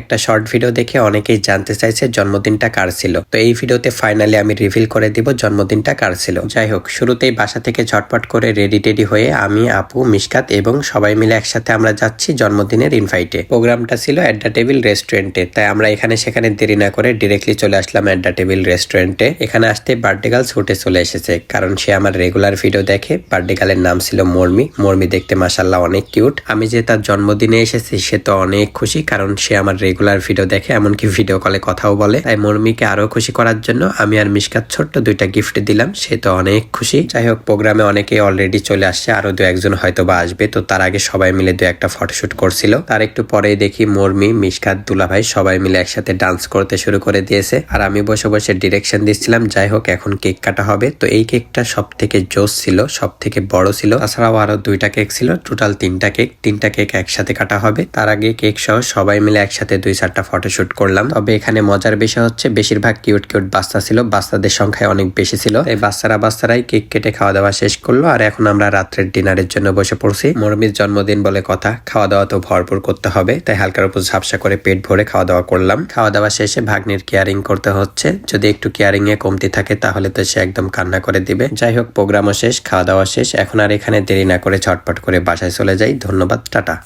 একটা short video দেখে অনেকেই জানতে চাইছে জন্মদিনটা কার ছিল। তো এই ভিডিওতে ফাইনালি আমি রিভিল করে দিব জন্মদিনটা কার ছিল। যাই হোক, শুরুতেই বাসা থেকে ঝটপট করে রেডি হয়ে আমি, আপু, মিশকাত এবং সবাই মিলে একসাথে আমরা যাচ্ছি জন্মদিনের ইনভাইটে। প্রোগ্রামটা ছিল অ্যাট দ্য টেবিল রেস্টুরেন্টে, তাই আমরা এখানে সেখানে দেরি না করে ডিরেক্টলি চলে আসলাম অ্যাট দ্য টেবিল রেস্টুরেন্টে। এখানে আসতে বার্থডে গার্ল ছুটে চলে এসেছে, কারণ সে আমার রেগুলার ভিডিও দেখে। বার্থডে গার্লের নাম ছিল মর্মি দেখতে মাশাআল্লাহ অনেক কিউট। আমি যে তার জন্মদিনে এসেছি সে তো অনেক খুশি, কারণ সে আমার রেগুলার ভিডিও দেখে, এমনকি ভিডিও কলে কথাও বলে। তাই মর্মিকে আরো খুশি করার জন্য আমি আর মিশকাত ছোট্ট দুইটা গিফট দিলাম, সে তো অনেক খুশি। যাই হোক, প্রোগ্রামে অনেকে অলরেডি চলে আসছে, আরো দু একজন হয়তো বা আসবে। তো তার আগে সবাই মিলে দু একটা ফটোশুট করছিল। তার একটু পরেই দেখি মর্মি, মিশকাত, দুলাভাই সবাই মিলে একসাথে ডান্স করতে শুরু করে দিয়েছে, আর আমি বসে বসে ডিরেকশন দিচ্ছিলাম। যাই হোক, এখন কেক কাটা হবে। তো এই কেকটা সব থেকে জোস ছিল, সব থেকে বড় ছিল। তাছাড়াও আরো দুইটা কেক ছিল, টোটাল তিনটা কেক একসাথে কাটা হবে। তার আগে কেক সহ সবাই মিলে একসাথে 2-4টা ফটোশুট করলাম। তবে এখানে মজার বিষয় হচ্ছে বেশিরভাগ কিউট বাচ্চা ছিল, বাচ্চাদের সংখ্যায় অনেক বেশি ছিল। এই বাচ্চারাই কেক কেটে খাওয়া দাওয়া শেষ করলো, আর এখন আমরা রাত্রের ডিনারের জন্য বসে পড়ছি। মর্মির জন্মদিন বলে কথা, খাওয়া দাওয়া তো ভরপুর করতে হবে, তাই হালকার উপর ঝাপসা করে পেট ভরে খাওয়া দাওয়া করলাম। খাওয়া দাওয়া শেষে ভাগ্নির কেয়ারিং করতে হচ্ছে, যদি একটু কেয়ারিং এ কমতি থাকে তাহলে তো সে একদম কান্না করে দিবে। যাই হোক, প্রোগ্রামও শেষ, খাওয়া দাওয়া শেষ, এখন আর এখানে দেরি না করে ঝটপট করে বাসায় চলে যাই। ধন্যবাদ, টাটা।